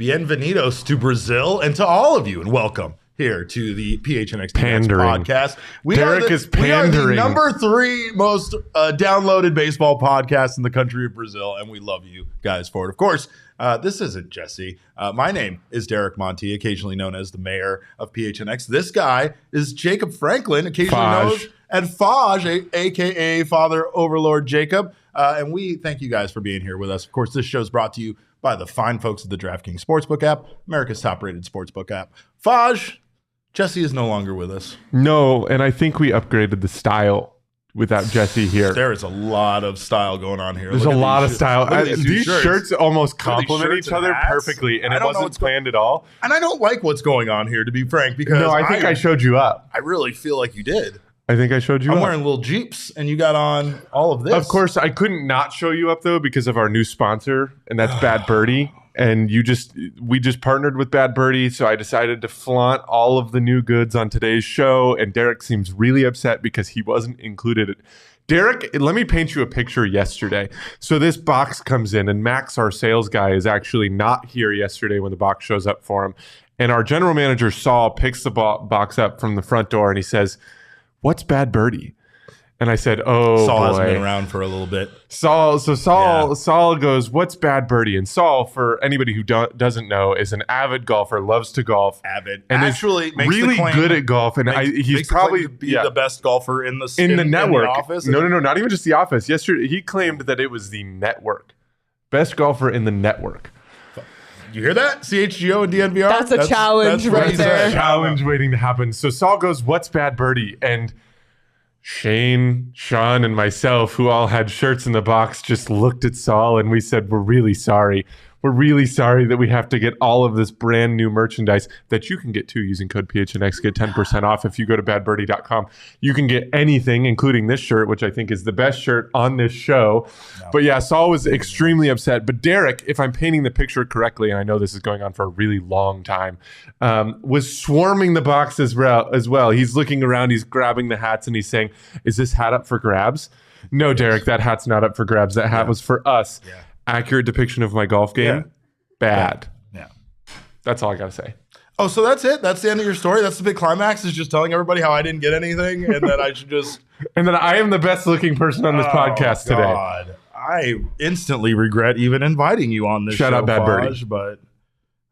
Bienvenidos to Brazil, and to all of you, and welcome here to the PHNX podcast. Derek is pandering. We are the number 3 most downloaded baseball podcast in the country of Brazil, and we love you guys for it. Of course, this isn't Jesse. My name is Derek Monti, occasionally known as the mayor of PHNX. This guy is Jacob Franklin, occasionally known as Faj, a.k.a. Father Overlord Jacob. And we thank you guys for being here with us. Of course, this show is brought to you by the fine folks of the DraftKings Sportsbook app, America's top-rated sportsbook app. Faj, Jesse is no longer with us. No, and I think we upgraded the style without Jesse here. There is a lot of style going on here. There's a lot of style. These shirts almost complement each other perfectly, and it wasn't planned at all. And I don't like what's going on here, to be frank, because no, I think I showed you up. I really feel like you did. I think I showed you up. I'm wearing little Jeeps, and you got on all of this. Of course, I couldn't not show you up, though, because of our new sponsor, and that's Bad Birdie. And we just partnered with Bad Birdie, so I decided to flaunt all of the new goods on today's show, and Derek seems really upset because he wasn't included. Derek, let me paint you a picture yesterday. So this box comes in, and Max, our sales guy, is actually not here yesterday when the box shows up for him. And our general manager, Saul, picks the box up from the front door, and he says, "What's Bad Birdie?" And I said, "Oh, Saul boy. hasn't been around for a little bit." Saul goes, "What's Bad Birdie?" And Saul, for anybody who doesn't know, is an avid golfer, loves to golf, and actually makes really good at golf. And he's probably the best golfer in the network. In the office. No, not even just the office. Yesterday, he claimed that it was the network, best golfer in the network. You hear that? CHGO and DNVR? That's a challenge right there. A challenge waiting to happen. So Saul goes, "What's Bad Birdie?" And Shane, Sean, and myself, who all had shirts in the box, just looked at Saul and we said, "We're really sorry. We're really sorry that we have to get all of this brand new merchandise that you can get too using code PHNX. Get 10% off if you go to badbirdie.com. You can get anything, including this shirt, which I think is the best shirt on this show." No. But yeah, Saul was extremely upset. But Derek, if I'm painting the picture correctly, and I know this is going on for a really long time, was swarming the box as well. He's looking around, he's grabbing the hats, and he's saying, "Is this hat up for grabs?" No, Derek, that hat's not up for grabs. That hat was for us. Yeah. Accurate depiction of my golf game. Yeah. Bad. Yeah. That's all I gotta say. Oh, so that's it? That's the end of your story? That's the big climax, is just telling everybody how I didn't get anything and that I should just... And that I am the best looking person on this podcast today. God. I instantly regret even inviting you on this show, Shut up, Bad Birdie. But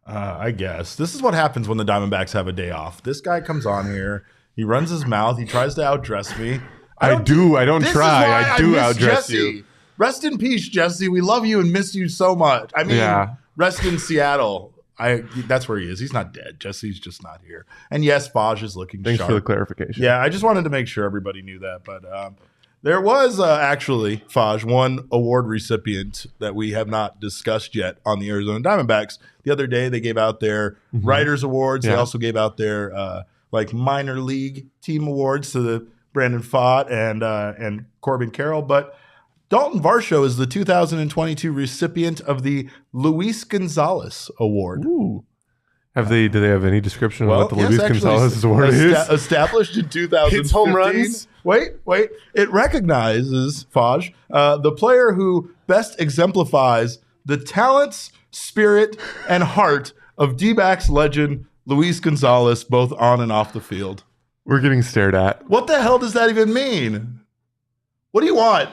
I guess. This is what happens when the Diamondbacks have a day off. This guy comes on here. He runs his mouth. He tries to outdress me. I don't try. I do outdress you. Rest in peace, Jesse. We love you and miss you so much. I mean, Rest in Seattle. That's where he is. He's not dead. Jesse's just not here. And yes, Faj is looking Thanks sharp. for the clarification. Yeah, I just wanted to make sure everybody knew that. But there was actually, Faj, one award recipient that we have not discussed yet on the Arizona Diamondbacks. The other day, they gave out their Writers Awards. Yeah. They also gave out their minor league team awards to the Brandon Pfaadt and Corbin Carroll. But Dalton Varsho is the 2022 recipient of the Luis Gonzalez Award. Ooh. Do they have any description of what the Luis Gonzalez Award is? Established in 2015. Hits home runs. Wait. It recognizes, Faj, the player who best exemplifies the talents, spirit, and heart of D-backs legend Luis Gonzalez, both on and off the field. We're getting stared at. What the hell does that even mean? What do you want?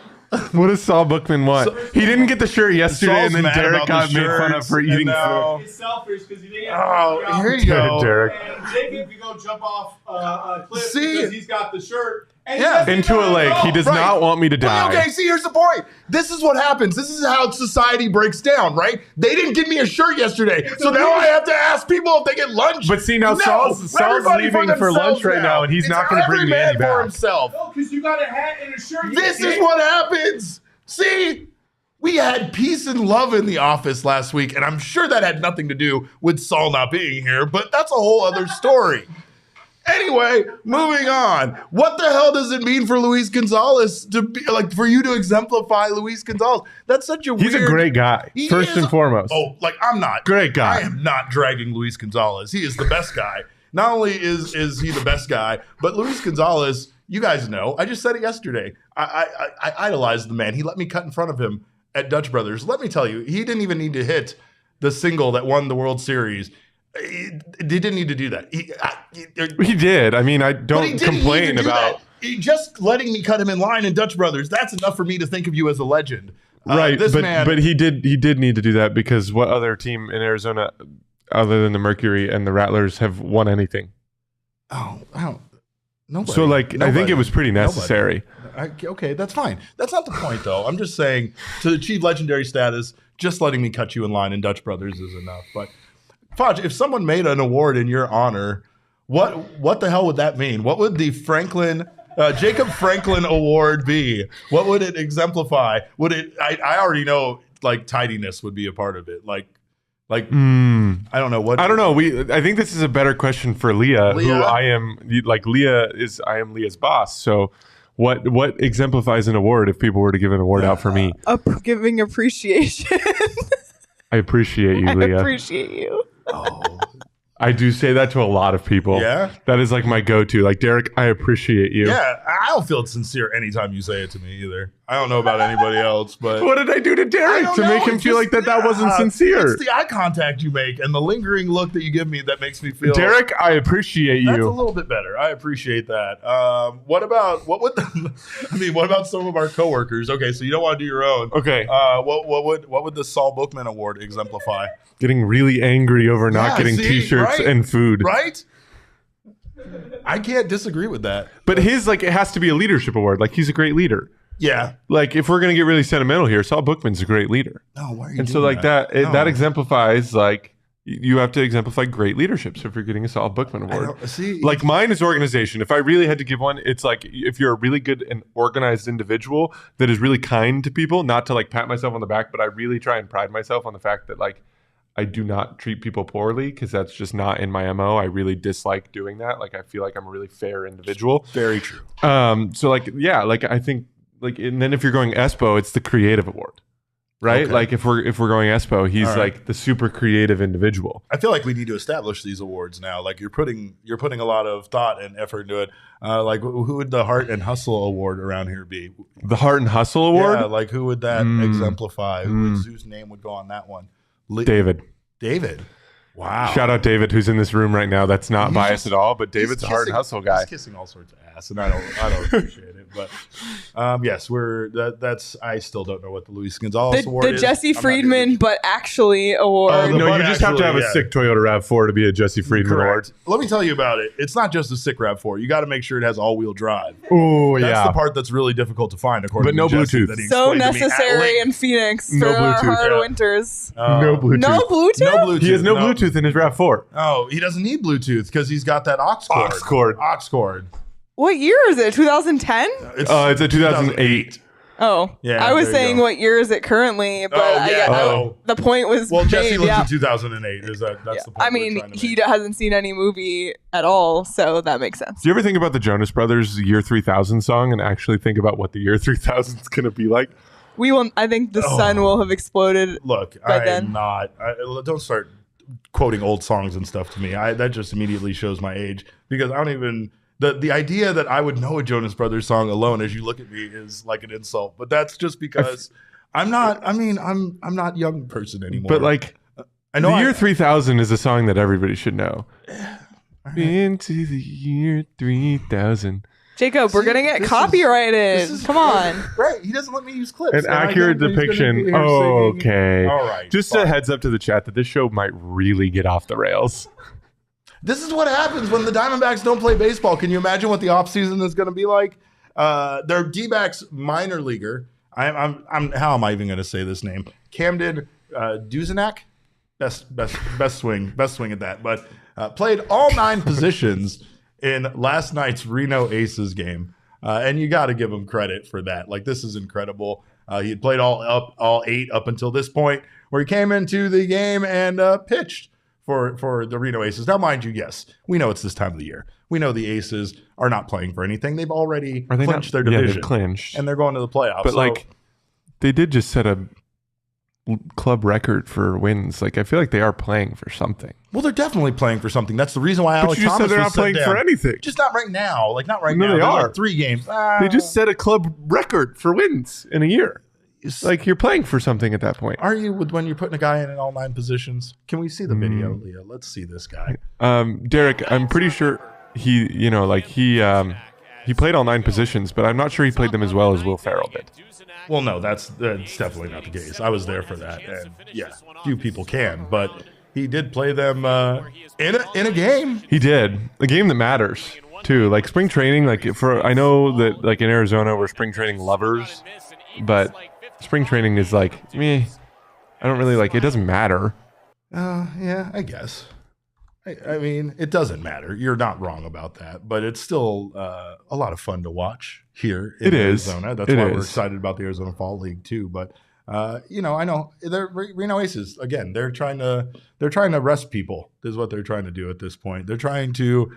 What does Saul Bookman want? He didn't get the shirt yesterday, Saul's and then Derek got made fun of for eating food. He's selfish because he didn't get Oh, here you go. Derek. And Jacob could go jump off a cliff because he's got the shirt. And into a lake. He does not want me to die. Okay, see, here's the point. This is what happens. This is how society breaks down, right? They didn't give me a shirt yesterday, so now I have to ask people if they get lunch. But see, now Saul's leaving for lunch right now, and he's not going to bring me any back. For himself. No, because you got a hat and a shirt. This is what happens. See, we had peace and love in the office last week, and I'm sure that had nothing to do with Saul not being here, but that's a whole other story. Anyway, moving on. What the hell does it mean for Luis Gonzalez to be for you to exemplify Luis Gonzalez? That's such a weird. He's a great guy, first and foremost. Oh, I'm not. Great guy. I am not dragging Luis Gonzalez. He is the best guy. Not only is he the best guy, but Luis Gonzalez, you guys know, I just said it yesterday. I idolized the man. He let me cut in front of him at Dutch Brothers. Let me tell you, he didn't even need to hit the single that won the World Series. He didn't need to do that. He did. I mean, I don't complain about just letting me cut him in line in Dutch Brothers. That's enough for me to think of you as a legend. Right, but he did need to do that because what other team in Arizona, other than the Mercury and the Rattlers, have won anything? Oh, nobody. So I think it was pretty necessary. Okay, that's fine. That's not the point, though. I'm just saying to achieve legendary status, just letting me cut you in line in Dutch Brothers is enough. But Fudge, if someone made an award in your honor, what the hell would that mean? What would the Jacob Franklin Award be? What would it exemplify? Would it? I already know tidiness would be a part of it. I don't know what. I don't know. I think this is a better question for Leah. Who I am. I am Leah's boss. So, what exemplifies an award if people were to give an award out for me? Giving appreciation. I appreciate you, Leah. I appreciate you. Oh. I do say that to a lot of people. Yeah? That is my go-to. Derek, I appreciate you. Yeah, I don't feel sincere anytime you say it to me either. I don't know about anybody else, but... What did I do to Derek to make him feel like that wasn't sincere? It's the eye contact you make and the lingering look that you give me that makes me feel... Derek, I appreciate you. That's a little bit better. I appreciate that. What about some of our coworkers? Okay, so you don't want to do your own. Okay. What would the Saul Bookman Award exemplify? Getting really angry over not getting T-shirts and food. Right? I can't disagree with that. But his it has to be a leadership award. He's a great leader. Yeah. If we're gonna get really sentimental here, Saul Bookman's a great leader. No, why are you and so that? That exemplifies you have to exemplify great leadership. So if you're getting a Saul Bookman award, mine is organization. If I really had to give one, it's if you're a really good and organized individual that is really kind to people, not to pat myself on the back, but I really try and pride myself on the fact that I do not treat people poorly because that's just not in my MO. I really dislike doing that. I feel like I'm a really fair individual. Very true. I think and then if you're going Espo, it's the creative award, right? Okay. If we're going Espo, he's right. The super creative individual. I feel like we need to establish these awards now. You're putting a lot of thought and effort into it. Who would the Heart and Hustle Award around here be? The Heart and Hustle Award? Yeah, who would that exemplify? Whose name would go on that one? David. Wow. Shout out David, who's in this room right now. That's not biased at all, but David's a Heart and Hustle guy. He's kissing all sorts of ass, and I don't appreciate it. But yes, that's. I still don't know what the Luis Gonzalez Award is. The Jesse Friedman, but actually award. No, you just have to have a sick Toyota RAV4 to be a Jesse Friedman award. Let me tell you about it. It's not just a sick RAV4. You got to make sure it has all-wheel drive. Oh, yeah. That's the part that's really difficult to find, according to Jesse. Bluetooth. So necessary in Phoenix for hard winters. No Bluetooth. No Bluetooth? No Bluetooth. He has no Bluetooth in his RAV4. Oh, he doesn't need Bluetooth because he's got that aux cord. What year is it? 2010? It's a 2008. Oh, yeah. I was saying what year is it currently, but the point was. Well, Jesse made, lives in 2008. That's the point. I mean, he hasn't seen any movie at all, so that makes sense. Do you ever think about the Jonas Brothers Year 3000 song and actually think about what the Year 3000 is going to be like? We will. I think the sun will have exploded. Look, don't start quoting old songs and stuff to me. That just immediately shows my age because I don't even. The idea that I would know a Jonas Brothers song alone as you look at me is like an insult, but that's just because I'm not a young person anymore. But I know the Year 3000 is a song that everybody should know. Right. Into the year 3000. Jacob, we're going to get copyrighted. Come on. Right. He doesn't let me use clips. An accurate depiction. Oh, okay. All right. Just a heads up to the chat that this show might really get off the rails. This is what happens when the Diamondbacks don't play baseball. Can you imagine what the offseason is going to be like? Their D-backs minor leaguer. I'm how am I even going to say this name? Camden Duzenack. Best swing at that. But played all 9 positions in last night's Reno Aces game. And you got to give him credit for that. This is incredible. He had played all 8 up until this point where he came into the game and pitched for the Reno Aces. Now, mind you, yes, we know it's this time of the year. We know the Aces are not playing for anything. They've already clinched their division. Yeah, they've clinched. And they're going to the playoffs. But, they did just set a club record for wins. I feel like they are playing for something. Well, they're definitely playing for something. That's the reason why Alex Thomas said they're not playing for anything. Just not right now. Not right now. They are. 3 games. They just set a club record for wins in a year. Like, you're playing for something at that point. Are you when you're putting a guy in all 9 positions? Can we see the video, Leah? Let's see this guy. Derek, I'm pretty sure he played all 9 positions, but I'm not sure he played them as well as Will Ferrell did. Well, no, that's definitely not the case. I was there for that, and yeah, few people can, but he did play them in a game. He did, a game that matters too. Like spring training, I know that like in Arizona we're spring training lovers, but spring training is like me. I don't really it doesn't matter. Yeah, I guess. I mean, it doesn't matter. You're not wrong about that, but it's still a lot of fun to watch here in Arizona. That's why we're excited about the Arizona Fall League too. But I know they're Reno Aces again. They're trying to rest people. Is what they're trying to do at this point. They're trying to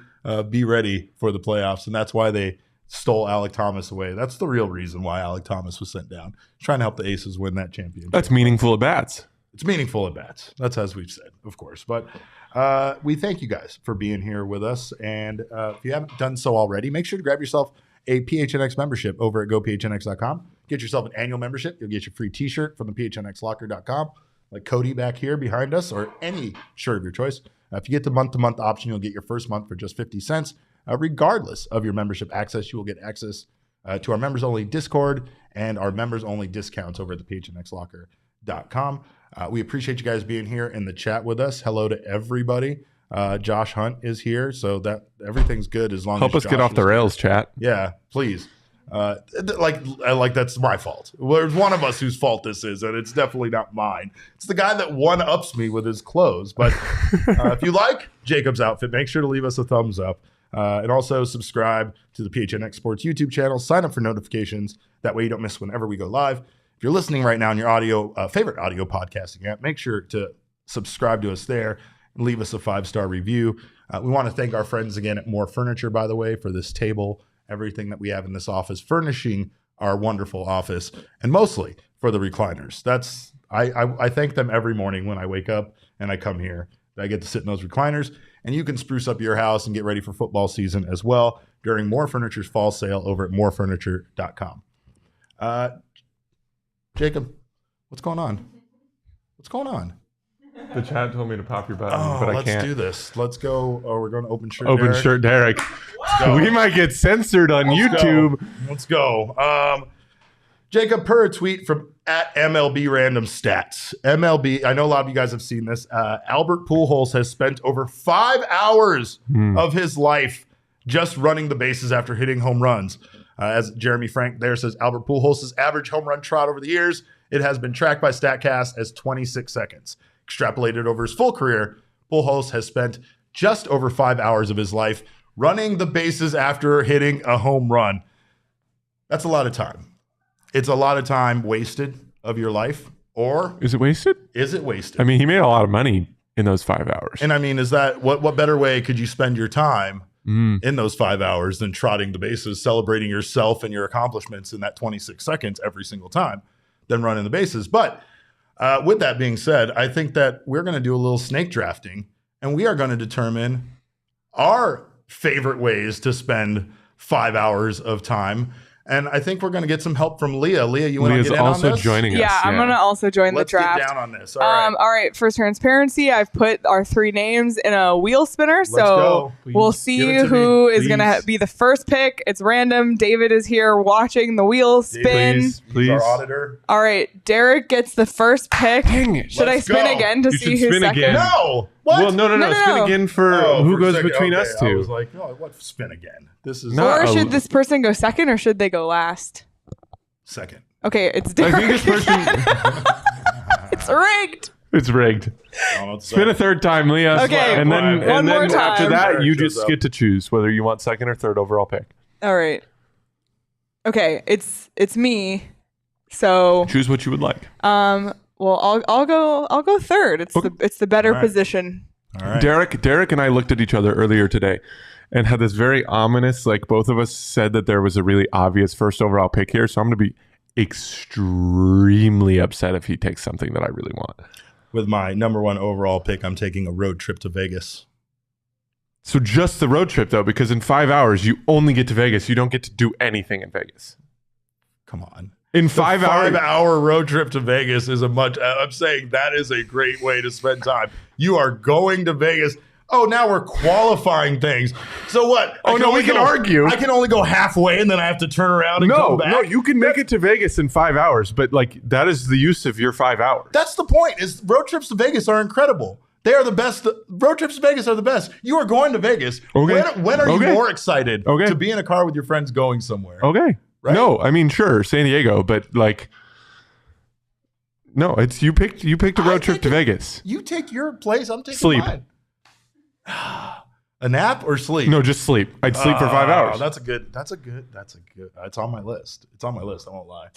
be ready for the playoffs, and that's why they stole Alec Thomas away. That's the real reason why Alec Thomas was sent down. Trying to help the Aces win that championship. That's meaningful at bats. It's meaningful at bats. That's as we've said, of course. But we thank you guys for being here with us. And if you haven't done so already, make sure to grab yourself a PHNX membership over at gophnx.com. Get yourself an annual membership. You'll get your free t-shirt from the phnxlocker.com, like Cody back here behind us, or any shirt of your choice. If you get the month-to-month option, you'll get your first month for just 50 cents. Regardless of your membership access, you will get access to our members-only Discord and our members-only discounts over at the phnxlocker.com. We appreciate you guys being here in the chat with us. Hello to everybody. Josh Hunt is here, so that everything's good as long Help as us get off the rails, chat. Yeah, please. Like that's my fault. There's one of us whose fault this is, and it's definitely not mine. It's the guy that one-ups me with his clothes. But if you like Jacob's outfit, make sure to leave us a thumbs up. And also subscribe to the PHNX Sports YouTube channel. Sign up for notifications. That way you don't miss whenever we go live. If you're listening right now on your favorite audio podcasting app, make sure to subscribe to us there and leave us a 5-star review. We want to thank our friends again at More Furniture, by the way, for this table, everything that we have in this office, furnishing our wonderful office, and mostly for the recliners. I thank them every morning when I wake up and I come here. I get to sit in those recliners, and you can spruce up your house and get ready for football season as well during More Furniture's fall sale over at morefurniture.com. Jacob, what's going on? What's going on? The chat told me to pop your button, but I can't. Let's do this. Let's go. Oh, we're going to open shirt Derek. We might get censored on YouTube. Let's go. Jacob, per a tweet from at MLB Random Stats. MLB, I know a lot of you guys have seen this. Albert Pujols has spent over 5 hours of his life just running the bases after hitting home runs. As Jeremy Frank there says, Albert Pujols' average home run trot over the years, it has been tracked by StatCast as 26 seconds. Extrapolated over his full career, Pujols has spent just over 5 hours of his life running the bases after hitting a home run. That's a lot of time. It's a lot of time wasted of your life. Or is it wasted? Is it wasted? I mean, he made a lot of money in those 5 hours. And I mean, is that what better way could you spend your time in those 5 hours than trotting the bases, celebrating yourself and your accomplishments in that 26 seconds every single time than running the bases? But with that being said, I think that we're going to do a little snake drafting, and we are going to determine our favorite ways to spend 5 hours of time. And I think we're going to get some help from Leah. Leah, you want to get in on this? Leah's also joining us. Yeah, I'm going to also join the draft. Let's get down on this. All right. All right. For transparency, I've put our 3 names in a wheel spinner. So we'll see who is going to be the first pick. It's random. David is here watching the wheel spin. Please. Our auditor. All right. Derek gets the first pick. Dang it. Should I spin again to see who's second? Again. No. What? Well, no. Spin again for who goes between us two. I was like, what spin again? This is or should this person go second, or should they go last? Second. Okay, it's Derek. I think this person... It's rigged. It's rigged. Spin a third time, Leah. Okay, and then more time. After that, you just get to choose whether you want second or third overall pick. All right. Okay, it's me. So choose what you would like. Well, I'll go third. It's the better position. All right. Derek and I looked at each other earlier today and had this very ominous, like both of us said that there was a really obvious first overall pick here. So I'm going to be extremely upset if he takes something that I really want. With my number 1 overall pick, I'm taking a road trip to Vegas. So just the road trip, though, because in 5 hours, you only get to Vegas. You don't get to do anything in Vegas. Come on. In 5 hours. 5-hour road trip to Vegas is I'm saying that is a great way to spend time. You are going to Vegas. Oh, now we're qualifying things. So what? We can argue. I can only go halfway and then I have to turn around and come back. No, you can make it to Vegas in 5 hours, but like that is the use of your 5 hours. That's the point. Is road trips to Vegas are incredible. They are the best. Road trips to Vegas are the best. You are going to Vegas. Okay. When are you more excited to be in a car with your friends going somewhere? Okay. Right? No, I mean, sure, San Diego, but like, no, it's you picked a road trip to Vegas. You take your place. I'm taking mine. A nap or sleep? No, just sleep. I'd sleep for 5 hours. That's on my list. It's on my list. I won't lie.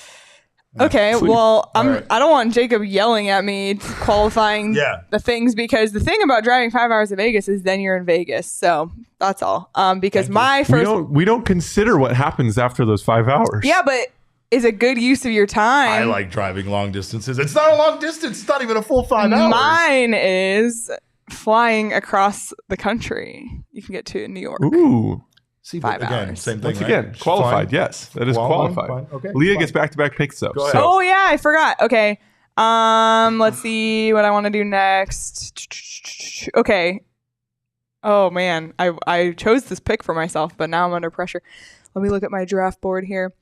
Okay, well, I don't want Jacob yelling at me qualifying the things, because the thing about driving 5 hours to Vegas is then you're in Vegas. So that's all. Because we don't consider what happens after those 5 hours. Yeah, but is a good use of your time. I like driving long distances. It's not a long distance. It's not even a full 5 hours. Mine is flying across the country. You can get to New York. Ooh. See, 5 hours. Same thing. Once again, qualified. Yes, that is qualified. Fine. Okay, Leah gets back-to-back picks though. Go ahead. Oh yeah, I forgot. Okay. Let's see what I want to do next. Okay. Oh man, I chose this pick for myself, but now I'm under pressure. Let me look at my draft board here.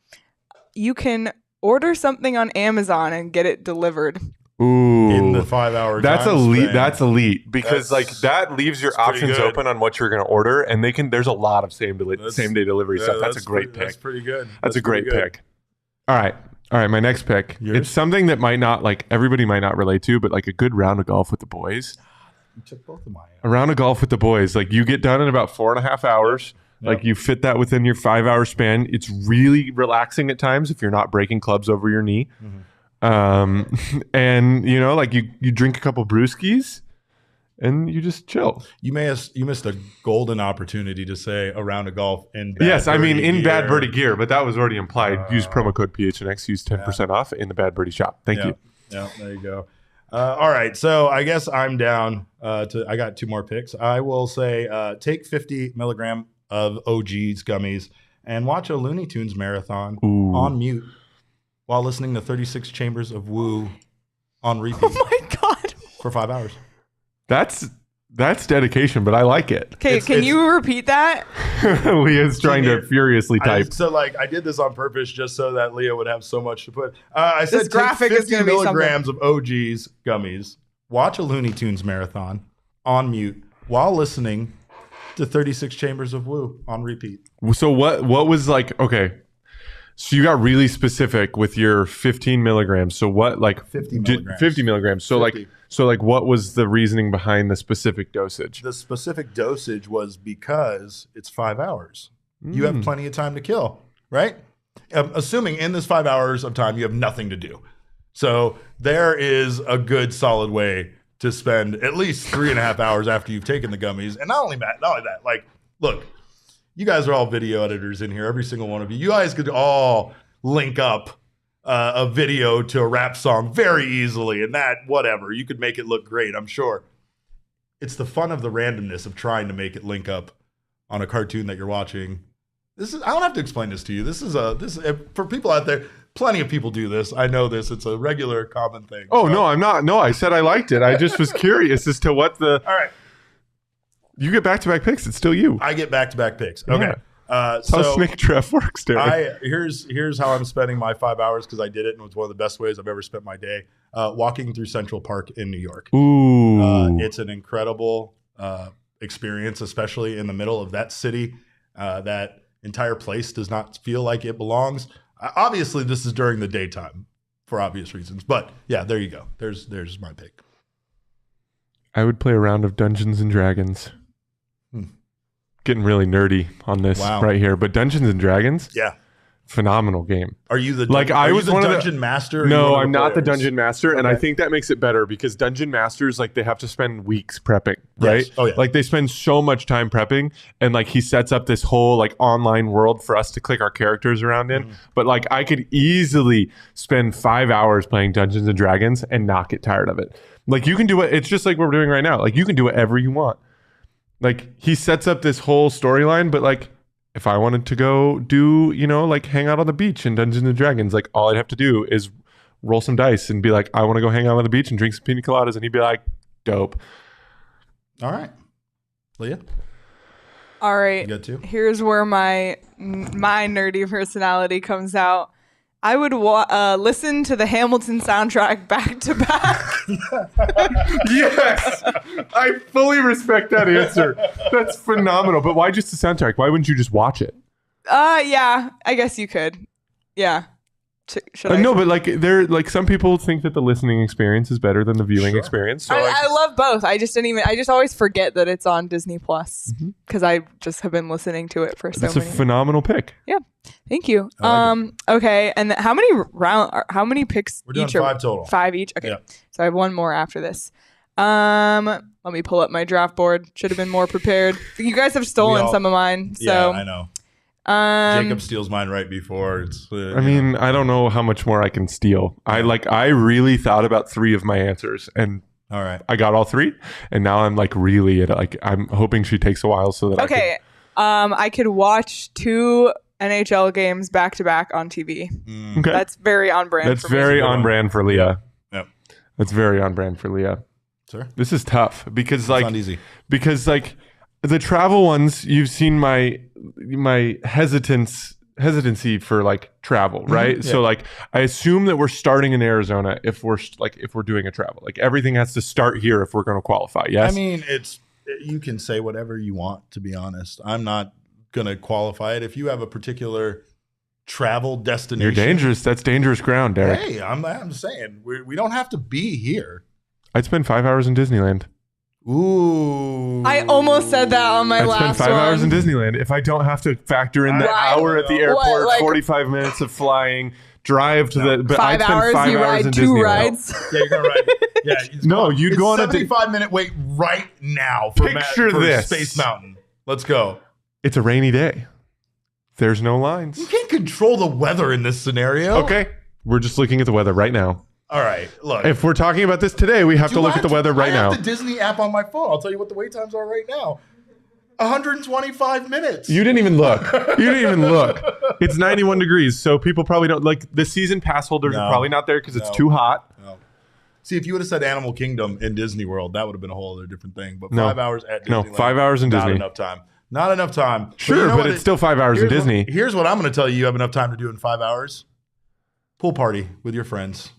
You can order something on Amazon and get it delivered. Ooh. In the 5 hour That's time elite. span. That's elite because that leaves your options good. open on what you're going to order, and there's a lot of same day delivery stuff. That's a great pick. That's pretty good. That's a great pick. All right. My next pick. Yours? It's something that everybody might not relate to, but like a good round of golf with the boys. You took both of mine. A round of golf with the boys. Like you get done in about 4.5 hours. Yep. Like you fit that within your 5 hour span. It's really relaxing at times if you're not breaking clubs over your knee. Mm-hmm. And like you drink a couple brewskis and you just chill. You missed a golden opportunity to say a round of golf in Bad Birdie gear, but that was already implied. Use promo code PHNX, use 10% off in the Bad Birdie shop. Thank you. Yeah, there you go. All right, so I guess I'm down I got two more picks. I will say take 50 milligram of OG's gummies and watch a Looney Tunes marathon on mute while listening to 36 Chambers of Woo on repeat. Oh my God. For 5 hours. That's dedication, but I like it. Okay, can you repeat that? Leah's trying to furiously type. I did this on purpose just so that Leah would have so much to put. I said this graphic take 50 is going to be milligrams of OG's gummies, watch a Looney Tunes marathon on mute while listening to 36 Chambers of Woo on repeat. So what was okay. So you got really specific with your 15 milligrams. So what 50 milligrams. 50 milligrams. So 50. What was the reasoning behind the specific dosage? The specific dosage was because it's 5 hours. You have plenty of time to kill, right? Assuming in this 5 hours of time you have nothing to do. So there is a good solid way to spend at least 3.5 hours after you've taken the gummies. And not only that, look, you guys are all video editors in here, every single one of you. You guys could all link up a video to a rap song very easily, and whatever. You could make it look great, I'm sure. It's the fun of the randomness of trying to make it link up on a cartoon that you're watching. I don't have to explain this to you. This is for people out there. Plenty of people do this. I know this. It's a regular, common thing. Oh, no, I'm not. No, I said I liked it. I just was curious as to what the... All right. You get back-to-back picks. It's still you. I get back-to-back picks. Okay. Yeah. So how snake draft works, Derek. Here's how I'm spending my 5 hours, because I did it and it was one of the best ways I've ever spent my day. Walking through Central Park in New York. Ooh. It's an incredible experience, especially in the middle of that city. That entire place does not feel like it belongs. Obviously, this is during the daytime for obvious reasons. But yeah, there you go. There's my pick. I would play a round of Dungeons and Dragons. Getting really nerdy on this right here, but Dungeons and Dragons, phenomenal game. Are you the dungeon master? No, I'm not the dungeon master, and I think that makes it better because dungeon masters they have to spend weeks prepping, right? Yes. Oh yeah. They spend so much time prepping, and he sets up this whole online world for us to click our characters around in. But I could easily spend 5 hours playing Dungeons and Dragons and not get tired of it. You can do it. It's just like we're doing right now. You can do whatever you want. He sets up this whole storyline, but if I wanted to go do, like hang out on the beach in Dungeons and Dragons, like all I'd have to do is roll some dice and be like, I want to go hang out on the beach and drink some pina coladas. And he'd be like, dope. All right. Leah? All right. You got two? Here's where my nerdy personality comes out. I would listen to the Hamilton soundtrack back to back. Yes. I fully respect that answer. That's phenomenal. But why just the soundtrack? Why wouldn't you just watch it? Yeah, I guess you could. Yeah. Should I? No, but like some people think that the listening experience is better than the viewing experience. So I love both. I just always forget that it's on Disney Plus because I just have been listening to it for so many. It's a phenomenal pick. Yeah. Thank you. Like okay. And how many picks We're doing each? 5 total. 5 each. Okay. Yeah. So I have one more after this. Let me pull up my draft board. Should have been more prepared. You guys have stolen some of mine. So yeah, I know. Jacob steals mine right before. I mean, I don't know how much more I can steal. I really thought about 3 of my answers, and all right, I got all 3, and now I'm like really I'm hoping she takes a while so that I could watch 2 NHL games back to back on TV. Okay, that's very on brand. That's very on brand for Leah. Yep, that's very on brand for Leah. Sir, this is tough because it's not easy. Because the travel ones, you've seen my hesitancy for like travel, right? Yeah. So like I assume that we're starting in Arizona if we're doing a travel. Like everything has to start here if we're going to qualify. Yes. I mean, you can say whatever you want, to be honest. I'm not going to qualify it. If you have a particular travel destination, you're dangerous. That's dangerous ground, Derek. Hey, I'm saying we don't have to be here. I'd spend 5 hours in Disneyland. Ooh. I almost said that on my last one. I'd spend 5 hours in Disneyland if I don't have to factor in the hour at the airport, 45 minutes of flying, drive to the... But 5 hours, 5 you ride in 2 Disneyland. Rides. Yeah, you're going to ride. Yeah, no, you'd go on a 75-minute wait right now for this. Space Mountain. Let's go. It's a rainy day. There's no lines. You can't control the weather in this scenario. Okay. We're just looking at the weather right now. All right, look. If we're talking about this today, we have to look at the weather right now. I have the Disney app on my phone. I'll tell you what the wait times are right now. 125 minutes. You didn't even look. It's 91 degrees, so people probably don't like the season pass holders are probably not there because it's too hot. No. See, if you would have said Animal Kingdom in Disney World, that would have been a whole other different thing. But 5 hours at Disneyland. No, 5 hours in Disney. Not enough time. Not enough time. Sure, but it's still 5 hours in Disney. Here's what I'm going to tell you. You have enough time to do in 5 hours. Pool party with your friends.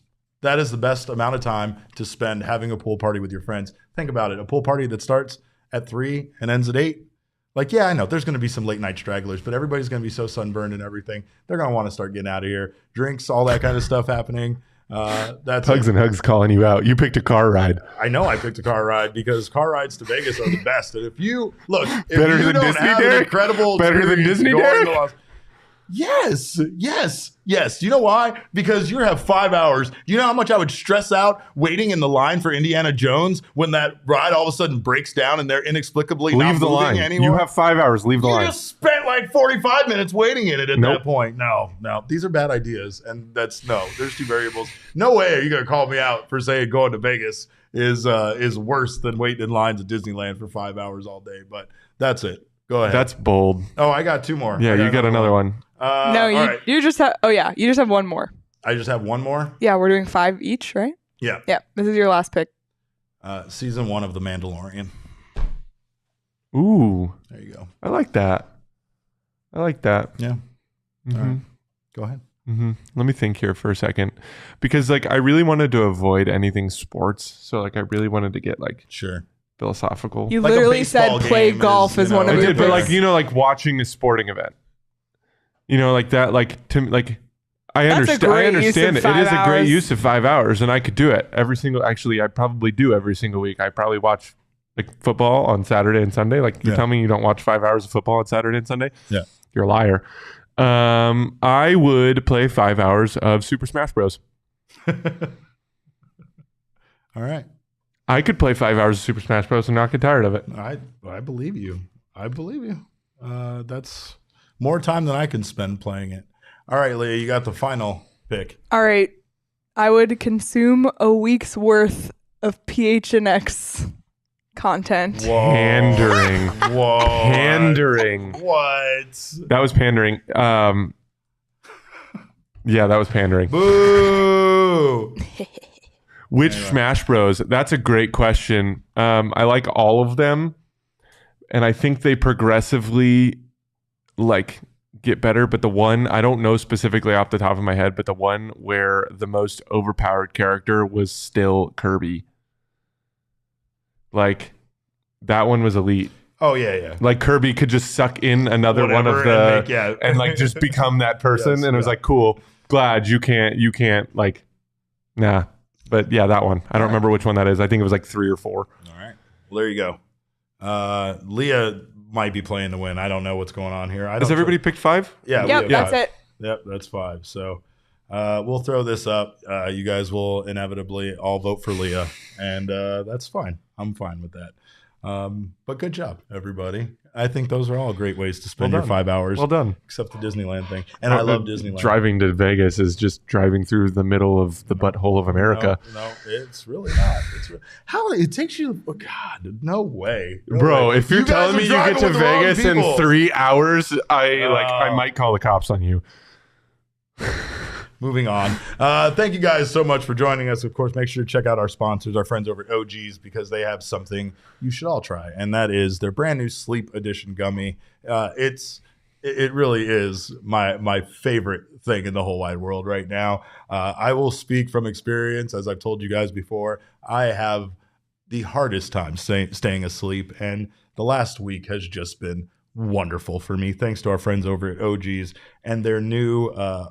That is the best amount of time to spend having a pool party with your friends. Think about it. A pool party that starts at 3 and ends at 8. Like, yeah, I know there's going to be some late night stragglers, but everybody's going to be so sunburned and everything. They're going to want to start getting out of here. Drinks, all that kind of stuff happening. That's Hugs and Hugs calling you out. You picked a car ride. I know I picked a car ride because car rides to Vegas are the best. And if you better you than don't Disney, have Derek? an incredible Better than Disney, Derek? Yes. You know why? Because you have 5 hours. You know how much I would stress out waiting in the line for Indiana Jones when that ride all of a sudden breaks down and they're inexplicably not Leave the moving line. anymore? You have 5 hours. Leave the line. You just spent like 45 minutes waiting in it at Nope. that point. No. These are bad ideas. And there's 2 variables. No way are you going to call me out for saying going to Vegas is worse than waiting in lines at Disneyland for 5 hours all day. But that's it. Go ahead. That's bold. Oh, I got 2 more. Yeah, you got another one. No, you just have. Oh yeah, you just have one more. I just have one more. Yeah, we're doing 5 each, right? Yeah. Yeah. This is your last pick. Season 1 of The Mandalorian. Ooh, there you go. I like that. Yeah. Mm-hmm. All right. Go ahead. Mm-hmm. Let me think here for a second, because I really wanted to avoid anything sports. So I really wanted to get sure philosophical. You like literally said play golf is one of your I did, picks. but watching a sporting event. I understand it. It is a great use of 5 hours, and I could do it every single. Actually, I probably do every single week. I probably watch football on Saturday and Sunday. You tell me you don't watch 5 hours of football on Saturday and Sunday? Yeah, you're a liar. I would play 5 hours of Super Smash Bros. All right. I could play 5 hours of Super Smash Bros. And not get tired of it. I believe you. That's more time than I can spend playing it. All right, Leah, you got the final pick. All right. I would consume a week's worth of PHNX content. Whoa. Pandering. Whoa. Pandering. What? That was pandering. Yeah, that was pandering. Boo. Which Smash Bros? That's a great question. I like all of them, and I think they progressively get better. But the one I don't know specifically off the top of my head, but the one where the most overpowered character was still Kirby. That one was elite. Oh yeah. Kirby could just suck in another one of the and just become that person, Yes, and it was cool. Glad you can't nah. But yeah, that one. I don't remember which one that is. I think it was 3 or 4. All right. Well, there you go. Leah might be playing to win. I don't know what's going on here. Has everybody picked 5? Yeah. Yep, that's it. Yep, that's 5. So we'll throw this up. You guys will inevitably all vote for Leah, and that's fine. I'm fine with that. But good job, everybody. I think those are all great ways to spend your 5 hours. Well done. Except the Disneyland thing. And I love Disneyland. Driving to Vegas is just driving through the middle of the butthole of America. No, it's really not. How it takes you? Oh God, no way, bro. If you're telling me you get to Vegas in 3 hours, I might call the cops on you. Moving on. Thank you guys so much for joining us. Of course, make sure to check out our sponsors, our friends over at OG's, because they have something you should all try, and that is their brand new Sleep Edition gummy. It really is my favorite thing in the whole wide world right now. I will speak from experience, as I've told you guys before. I have the hardest time staying asleep, and the last week has just been wonderful for me, thanks to our friends over at OG's and their new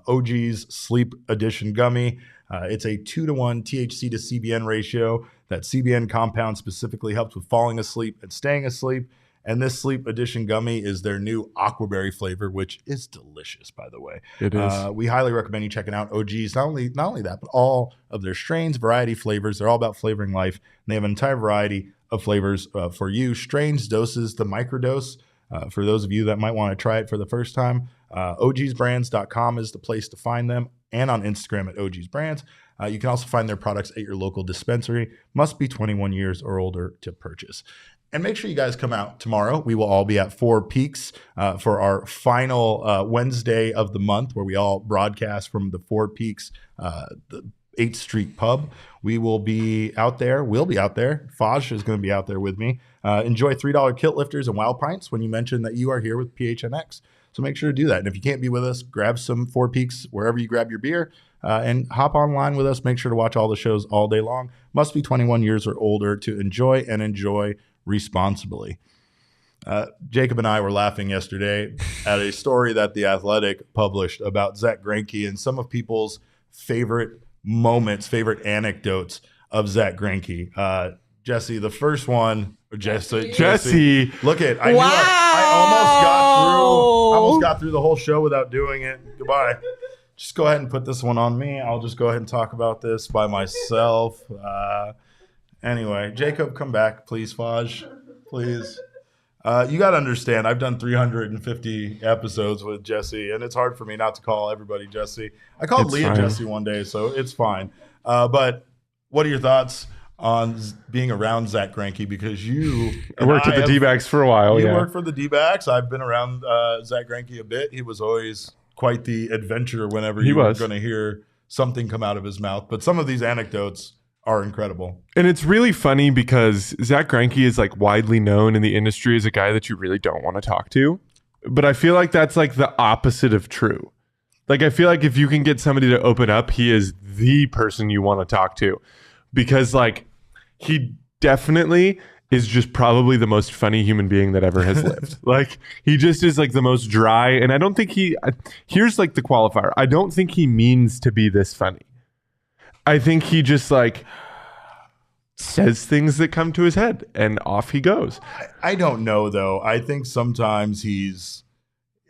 OG's Sleep Edition gummy. It's a 2-to-1 THC to CBN ratio. That CBN compound specifically helps with falling asleep and staying asleep. And this Sleep Edition gummy is their new aquaberry flavor, which is delicious, by the way. It is. We highly recommend you checking out OG's. Not only that, but all of their strains, variety, flavors. They're all about flavoring life. And they have an entire variety of flavors for you. Strains, doses, the microdose. For those of you that might want to try it for the first time, ogsbrands.com is the place to find them, and on Instagram at ogsbrands. You can also find their products at your local dispensary. Must be 21 years or older to purchase. And make sure you guys come out tomorrow. We will all be at Four Peaks for our final Wednesday of the month, where we all broadcast from the Four Peaks, the 8th Street Pub. We will be out there. We'll be out there. Vaj is going to be out there with me. Enjoy $3 kilt lifters and wild pints when you mention that you are here with PHNX. So make sure to do that. And if you can't be with us, grab some Four Peaks wherever you grab your beer and hop online with us. Make sure to watch all the shows all day long. Must be 21 years or older to enjoy, and enjoy responsibly. Jacob and I were laughing yesterday at a story that The Athletic published about Zack Greinke and some of people's favorite moments, favorite anecdotes of Zack Greinke. Jesse, the first one. Jesse, look at. I almost got through the whole show without doing it. Goodbye. Just go ahead and put this one on me. I'll just go ahead and talk about this by myself. Anyway, Jacob, come back, please, Vaj. Please. You got to understand, I've done 350 episodes with Jesse, and it's hard for me not to call everybody Jesse. I called Leah Jesse one day, so it's fine. But what are your thoughts on being around Zack Greinke? Because you worked at the D-backs for a while. You worked for the D-backs. I've been around Zack Greinke a bit. He was always quite the adventurer whenever you were going to hear something come out of his mouth. But some of these anecdotes are incredible. And it's really funny because Zack Greinke is widely known in the industry as a guy that you really don't want to talk to. But I feel like that's the opposite of true. I feel like if you can get somebody to open up, he is the person you want to talk to. Because he definitely is just probably the most funny human being that ever has lived. He just is the most dry. And I don't think here's the qualifier. I don't think he means to be this funny. I think he just says things that come to his head and off he goes. I don't know though. I think sometimes he's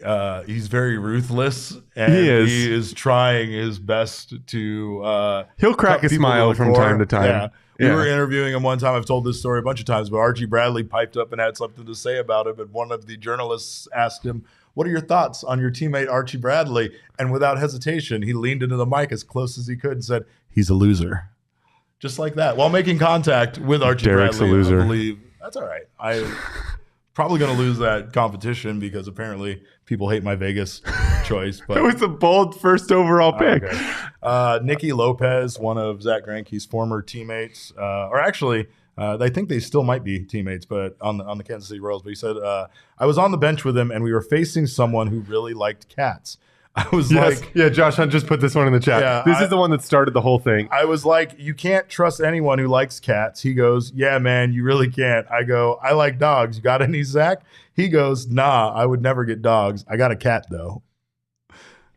very ruthless, and he is trying his best to he'll crack a smile from time to time. Yeah. We were interviewing him one time. I've told this story a bunch of times, but Archie Bradley piped up and had something to say about him, and one of the journalists asked him, "What are your thoughts on your teammate Archie Bradley?" And without hesitation, he leaned into the mic as close as he could and said, "He's a loser." Just like that, while making contact with Archie Derek's Bradley, a loser. I believe That's all right. I probably going to lose that competition because apparently people hate my Vegas choice. But It was a bold first overall pick. Okay. Nicky Lopez, one of Zack Greinke's former teammates, or actually, I think they still might be teammates, but on the Kansas City Royals. But he said, I was on the bench with him, and we were facing someone who really liked cats. I was like, yeah, Josh Hunt just put this one in the chat. Yeah, this is the one that started the whole thing. I was like, you can't trust anyone who likes cats. He goes, yeah, man, you really can't. I go, I like dogs. You got any, Zach? He goes, nah, I would never get dogs. I got a cat, though.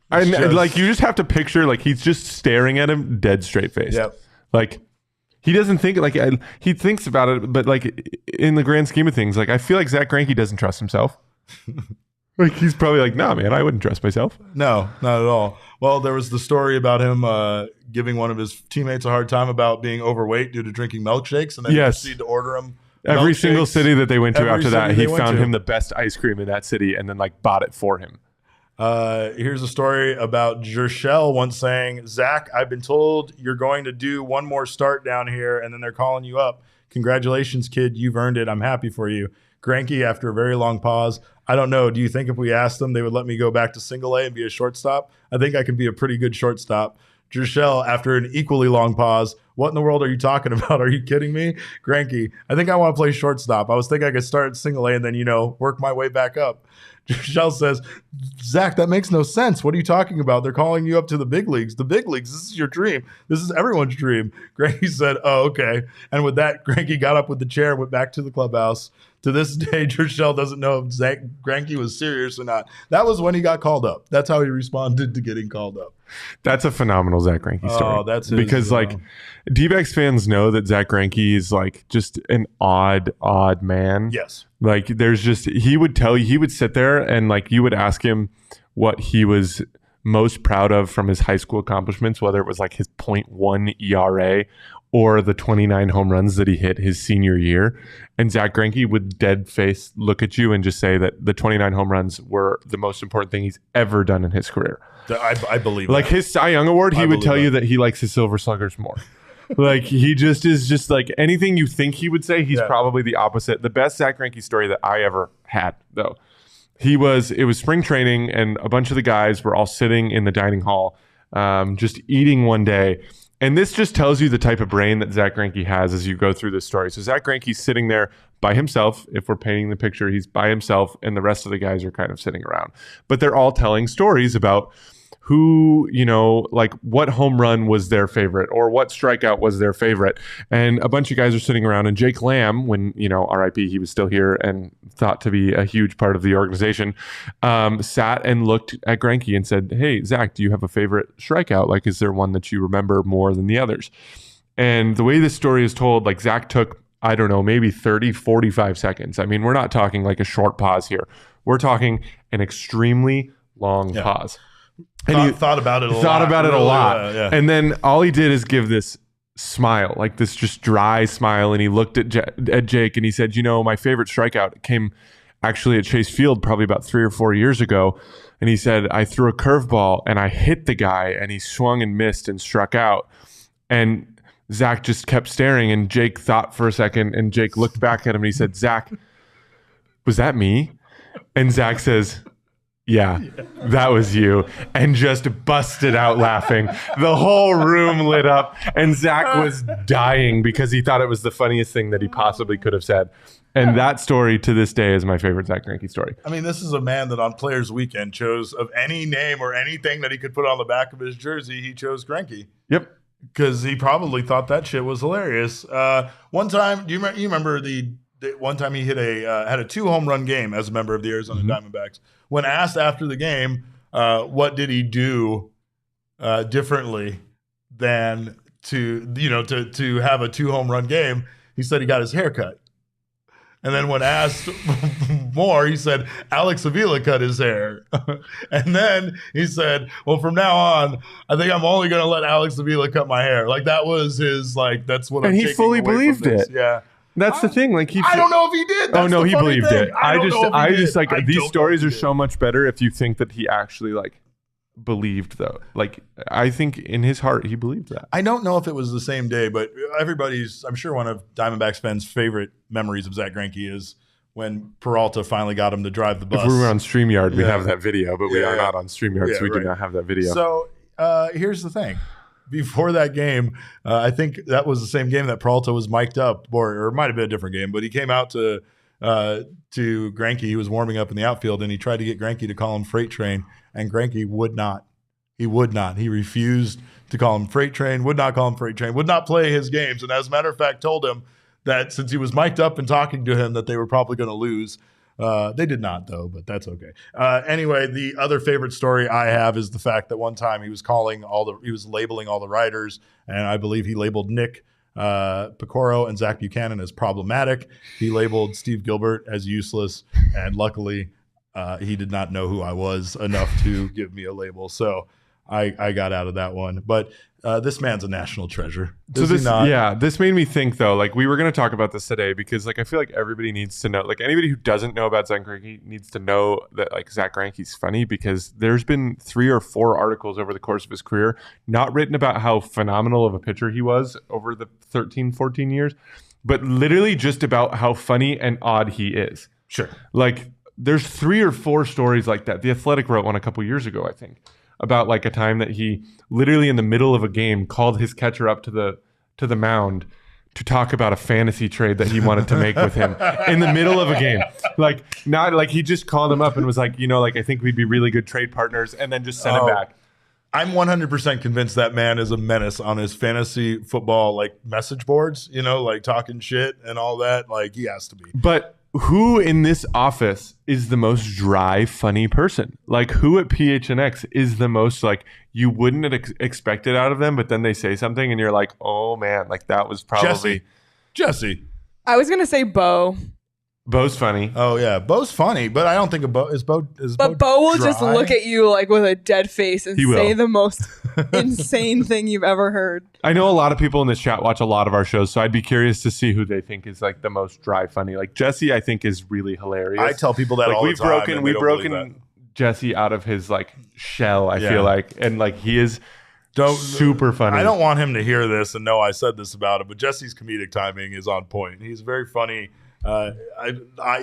And like, you just have to picture, like, he's just staring at him dead straight faced. Yep. Like, he doesn't think, like, he thinks about it, but, like, in the grand scheme of things, like, I feel like Zack Greinke doesn't trust himself. Like, he's probably like, nah, man, I wouldn't trust myself. No, not at all. Well, there was the story about him giving one of his teammates a hard time about being overweight due to drinking milkshakes, and then he proceeded to order him. Every single city that they went to after that, he found to him the best ice cream in that city and then, like, bought it for him. Here's a story about Jershel once saying, Zach, I've been told you're going to do one more start down here, and then they're calling you up. Congratulations, kid. You've earned it. I'm happy for you. Greinke, after a very long pause, I don't know. Do you think if we asked them, they would let me go back to single A and be a shortstop? I think I can be a pretty good shortstop. Jershel, after an equally long pause, what in the world are you talking about? Are you kidding me? Greinke, I think I want to play shortstop. I was thinking I could start at single A and then, work my way back up. Jershel says, Zach, that makes no sense. What are you talking about? They're calling you up to the big leagues. The big leagues, this is your dream. This is everyone's dream. Greinke said, oh, okay. And with that, Greinke got up with the chair and went back to the clubhouse. To this day, Jershel doesn't know if Zack Greinke was serious or not. That was when he got called up. That's how he responded to getting called up. That's a phenomenal Zack Greinke story. Oh, that's because D-backs fans know that Zack Greinke is like just an odd man. Yes. Like he would sit there and like you would ask him what he was most proud of from his high school accomplishments, whether it was like his .1 ERA or the 29 home runs that he hit his senior year. And Zack Greinke would dead face look at you and just say that the 29 home runs were the most important thing he's ever done in his career. I believe like that. His Cy Young Award, he would tell you that he likes his Silver Sluggers more. Like he just is just like anything you think he would say, he's probably the opposite. The best Zack Greinke story that I ever had, though, it was spring training and a bunch of the guys were all sitting in the dining hall just eating one day. And this just tells you the type of brain that Zack Greinke has as you go through this story. So Zack Greinke's sitting there by himself. If we're painting the picture, he's by himself and the rest of the guys are kind of sitting around. But they're all telling stories about who, like what home run was their favorite or what strikeout was their favorite. And a bunch of guys are sitting around, and Jake Lamb, when, RIP, he was still here and thought to be a huge part of the organization, sat and looked at Greinke and said, hey, Zach, do you have a favorite strikeout? Like, is there one that you remember more than the others? And the way this story is told, like Zach took, I don't know, maybe 30, 45 seconds. I mean, we're not talking like a short pause here. We're talking an extremely long pause. And he thought about it a lot. Yeah. And then all he did is give this smile, like this just dry smile. And he looked at Jake and he said, my favorite strikeout came actually at Chase Field probably about 3 or 4 years ago. And he said, I threw a curveball and I hit the guy and he swung and missed and struck out. And Zach just kept staring, and Jake thought for a second, and Jake looked back at him and he said, Zach, was that me? And Zach says, yeah, that was you, and just busted out laughing. The whole room lit up, and Zach was dying because he thought it was the funniest thing that he possibly could have said. And that story to this day is my favorite Zack Greinke story. I mean, this is a man that on Players Weekend chose, of any name or anything that he could put on the back of his jersey, he chose Greinke. Yep. Because he probably thought that shit was hilarious. One time, you remember the one time he hit had a 2 home run game as a member of the Arizona Diamondbacks. When asked after the game, what did he do differently than to have a 2 home run game, he said he got his hair cut. And then when asked more, he said Alex Avila cut his hair. And then he said, well, from now on, I think I'm only going to let Alex Avila cut my hair. Like that was his, like, that's what I'm taking away. And he fully believed it. Yeah. That's the thing. Like I don't know if he did. That's he believed thing. it. I just like these stories are so much better if you think that he actually like believed though. Like I think in his heart he believed that. I don't know if it was the same day, but I'm sure one of Diamondbacks fans' favorite memories of Zack Greinke is when Peralta finally got him to drive the bus. If we were on StreamYard, we have that video, but we are not on StreamYard, so we do not have that video. So here's the thing. Before that game, I think that was the same game that Peralta was mic'd up, or it might have been a different game, but he came out to Greinke. He was warming up in the outfield, and he tried to get Greinke to call him Freight Train, and Greinke would not. He would not. He refused to call him Freight Train, would not call him Freight Train, would not play his games, and as a matter of fact, told him that since he was mic'd up and talking to him that they were probably going to lose. They did not, though, but that's okay. Anyway, the other favorite story I have is the fact that one time he was labeling all the writers, and I believe he labeled Nick Picoro and Zach Buchanan as problematic. He labeled Steve Gilbert as useless, and luckily he did not know who I was enough to give me a label. So I got out of that one. But this man's a national treasure. This made me think though, like we were going to talk about this today because like I feel like everybody needs to know, like anybody who doesn't know about Zack Greinke needs to know that like Zack Greinke's funny, because there's been 3 or 4 articles over the course of his career not written about how phenomenal of a pitcher he was over the 13-14 years, but literally just about how funny and odd he is. Sure. Like there's 3 or 4 stories like that. The Athletic wrote one a couple years ago, I think, about like a time that he literally in the middle of a game called his catcher up to the mound to talk about a fantasy trade that he wanted to make with him in the middle of a game. Like not like he just called him up and was like, like I think we'd be really good trade partners, and then just sent him back. I'm 100% convinced that man is a menace on his fantasy football like message boards, like talking shit and all that. Like he has to be. But who in this office is the most dry, funny person? Like who at PHNX is the most like you wouldn't expect it out of them, but then they say something and you're like, oh man, like that was probably Jesse. I was gonna say Bo. Bo's funny. Oh yeah, Bo's funny, but I don't think Bo is Bo. But Bo will just look at you like with a dead face and say the most insane thing you've ever heard. I know a lot of people in this chat watch a lot of our shows, so I'd be curious to see who they think is like the most dry funny. Like Jesse, I think is really hilarious. I tell people that like, all the time. We've broken Jesse out of his like shell. I feel like, and like he is super funny. I don't want him to hear this and know I said this about him, but Jesse's comedic timing is on point. He's very funny.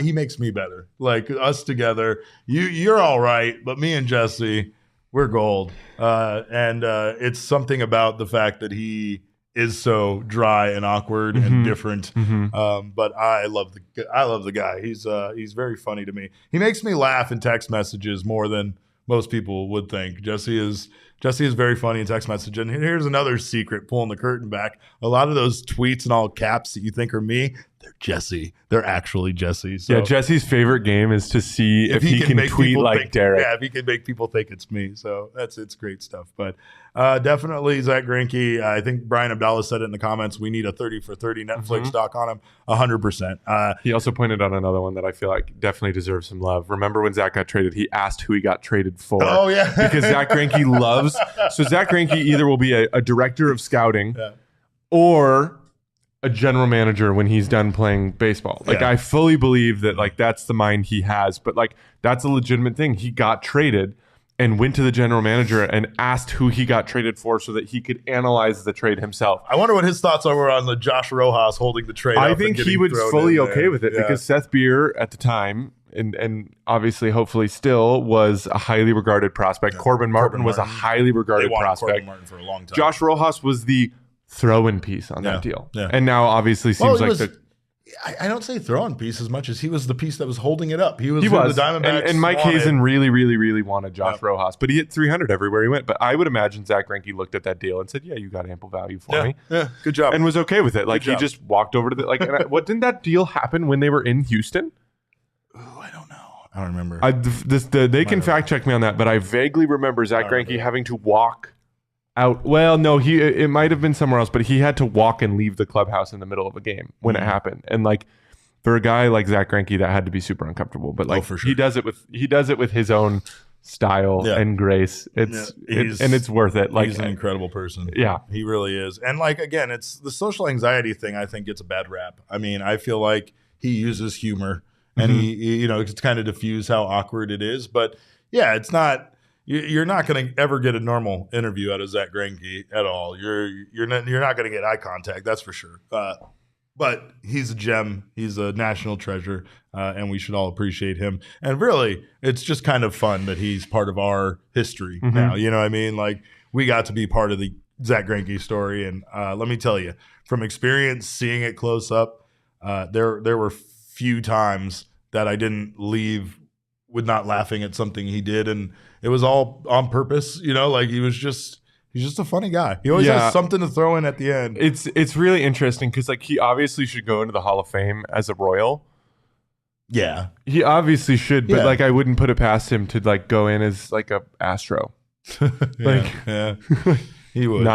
He makes me better. Like us together, you're all right, but me and Jesse, we're gold. And it's something about the fact that he is so dry and awkward and different. But I love the guy. He's very funny to me. He makes me laugh in text messages more than most people would think. Jesse is very funny in text message. And here's another secret, pulling the curtain back. A lot of those tweets in all caps that you think are me, they're Jesse. They're actually Jesse. So yeah, Jesse's favorite game is to see if he can tweet like Derek. Yeah, if he can make people think it's me. So it's great stuff. But definitely Zack Greinke. I think Brian Abdallah said it in the comments. We need a 30 for 30 Netflix doc on him. 100%. He also pointed out another one that I feel like definitely deserves some love. Remember when Zack got traded? He asked who he got traded for. Oh yeah, because Zack Greinke loves. So Zack Greinke either will be a director of scouting or a general manager when he's done playing baseball. Like I fully believe that like that's the mind he has, but like that's a legitimate thing. He got traded and went to the general manager and asked who he got traded for so that he could analyze the trade himself. I wonder what his thoughts were on the Josh Rojas holding the trade. I think he was fully okay with it because Seth Beer at the time and obviously hopefully still was a highly regarded prospect. Corbin Martin was a highly regarded prospect. Corbin Martin for a long time. Josh Rojas was the throw-in piece on that deal. Yeah. And now obviously seems like I don't say throw-in piece as much as he was the piece that was holding it up. He was the Diamondbacks. And Mike Hazen really, really, really wanted Josh Rojas, but he hit 300 everywhere he went. But I would imagine Zack Greinke looked at that deal and said, yeah, you got ample value for me. Yeah, good job. And was okay with it. Like he just walked over to the, like, what didn't that deal happen when they were in Houston? Ooh, I don't know. I don't remember. They can fact check me on that, but I vaguely remember Zack Greinke having to walk out. Well, no, it might have been somewhere else, but he had to walk and leave the clubhouse in the middle of a game when it happened. And like for a guy like Zack Greinke, that had to be super uncomfortable. But like he does it with his own style and grace. It's worth it. Like he's an incredible person. Yeah, he really is. And like again, it's the social anxiety thing. I think gets a bad rap. I mean, I feel like he uses humor and he to kind of diffuse how awkward it is. But yeah, it's not. you're not going to ever get a normal interview out of Zack Greinke at all. You're not going to get eye contact, that's for sure. But he's a gem. He's a national treasure, and we should all appreciate him. And really, it's just kind of fun that he's part of our history now. You know what I mean? Like, we got to be part of the Zack Greinke story. And let me tell you, from experience, seeing it close up, there were few times that I didn't leave with not laughing at something he did. And it was all on purpose, like he's just a funny guy. He always has something to throw in at the end. It's really interesting because like he obviously should go into the Hall of Fame as a Royal. Yeah, he obviously should, but like I wouldn't put it past him to like go in as like a Astro. Yeah, he would.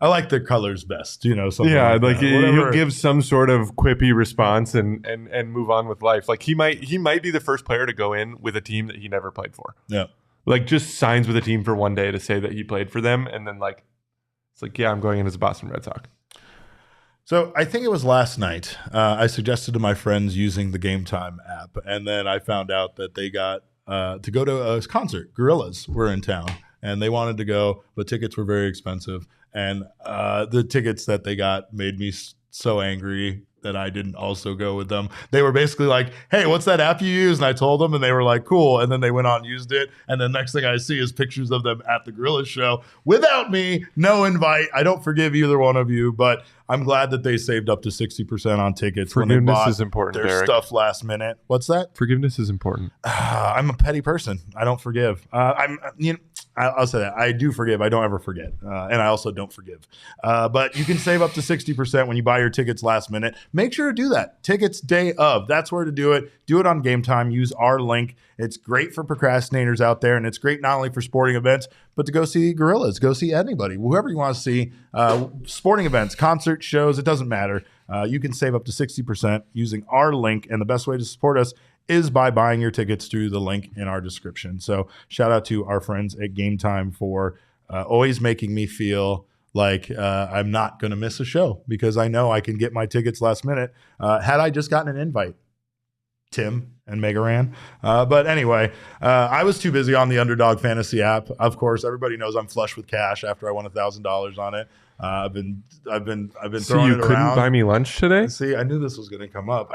I like their colors best, something like he'll give some sort of quippy response and move on with life. Like he might be the first player to go in with a team that he never played for. Yeah. Like just signs with a team for one day to say that he played for them, and then like it's like, yeah, I'm going in as a Boston Red Sox. So I think it was last night. I suggested to my friends using the Game Time app, and then I found out that they got to go to a concert. Gorillaz were in town, and they wanted to go, but tickets were very expensive. And the tickets that they got made me so angry that I didn't also go with them. They were basically like, hey, what's that app you use? And I told them, and they were like, cool. And then they went on and used it. And the next thing I see is pictures of them at the Gorillaz show without me, no invite. I don't forgive either one of you, but I'm glad that they saved up to 60% on tickets when they bought is important, their stuff last minute. What's that? Forgiveness is important. I'm a petty person. I don't forgive. I'll say that. I do forgive. I don't ever forget. And I also don't forgive. But you can save up to 60% when you buy your tickets last minute. Make sure to do that. Tickets day of. That's where to do it. Do it on Game Time. Use our link. It's great for procrastinators out there. And it's great not only for sporting events, but to go see Gorillaz. Go see anybody. Whoever you want to see. Sporting events, concert shows. It doesn't matter. You can save up to 60% using our link. And the best way to support us is by buying your tickets through the link in our description. So shout out to our friends at Game Time for always making me feel like I'm not going to miss a show because I know I can get my tickets last minute. Had I just gotten an invite, Tim and Megaran. But anyway, I was too busy on the Underdog Fantasy app. Of course, everybody knows I'm flush with cash after I won $1,000 on it. I've been throwing it around. So you couldn't buy me lunch today? See, I knew this was going to come up.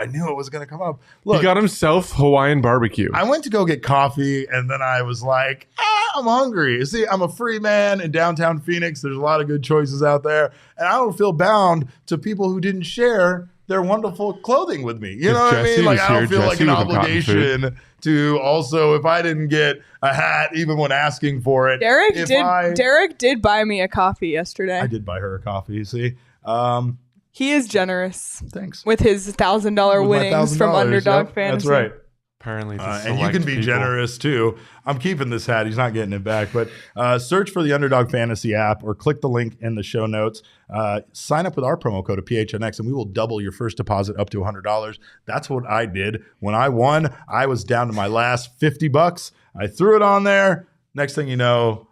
Look, he got himself Hawaiian barbecue. I went to go get coffee, and then I was like, I'm hungry. See, I'm a free man in downtown Phoenix. There's a lot of good choices out there, and I don't feel bound to people who didn't share their wonderful clothing with me. You know what I mean? Like, I don't feel like an obligation to also, if I didn't get a hat, even when asking for it. Derek did buy me a coffee yesterday. I did buy her a coffee, you see. He is generous. Thanks. With his $1,000 winnings from Underdog Fantasy. That's right. Apparently, and you can be generous too. I'm keeping this hat. He's not getting it back. But search for the Underdog Fantasy app or click the link in the show notes. Sign up with our promo code of PHNX, and we will double your first deposit up to $100. That's what I did when I won. I was down to my last $50. I threw it on there. Next thing you know,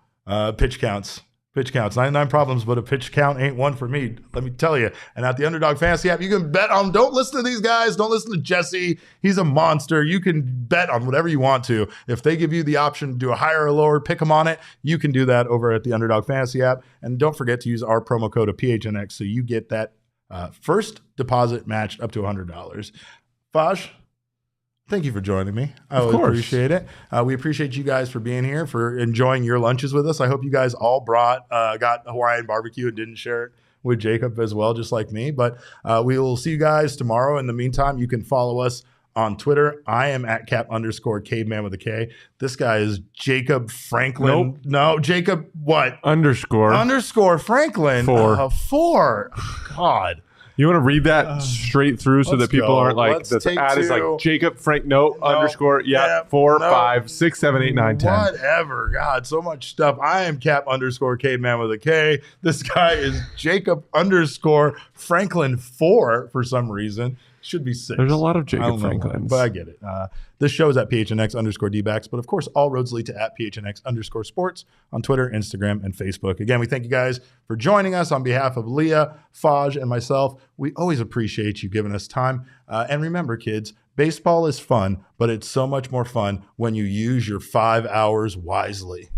pitch counts. 99 problems, but a pitch count ain't one for me, let me tell you. And at the Underdog Fantasy app, you can bet on, don't listen to these guys, don't listen to Jesse, he's a monster. You can bet on whatever you want to. If they give you the option to do a higher or lower, pick them on it, you can do that over at the Underdog Fantasy app. And don't forget to use our promo code of PHNX so you get that first deposit matched up to $100. Vaj, thank you for joining me. I always appreciate it. We appreciate you guys for being here, for enjoying your lunches with us. I hope you guys all got Hawaiian barbecue and didn't share it with Jacob as well, just like me. But we will see you guys tomorrow. In the meantime, you can follow us on Twitter. I am at @cap_caveman with a K. This guy is Jacob Franklin. Nope. No, Jacob what? __ Franklin. 4. God. You want to read that straight through so that people aren't like, the ad is like Jacob Frank, _, 4, 5, 6, 7, 8, 9, 10. Whatever. God, so much stuff. I am @cap_caveman with a K. This guy is Jacob _Franklin 4 for some reason. Should be 6. There's a lot of Jacob Franklins. But I get it. This show is at PHNX_DBacks. But of course, all roads lead to @PHNX_sports on Twitter, Instagram, and Facebook. Again, we thank you guys for joining us on behalf of Leah, Faj, and myself. We always appreciate you giving us time. And remember, kids, Baseball is fun, but it's so much more fun when you use your 5 hours wisely.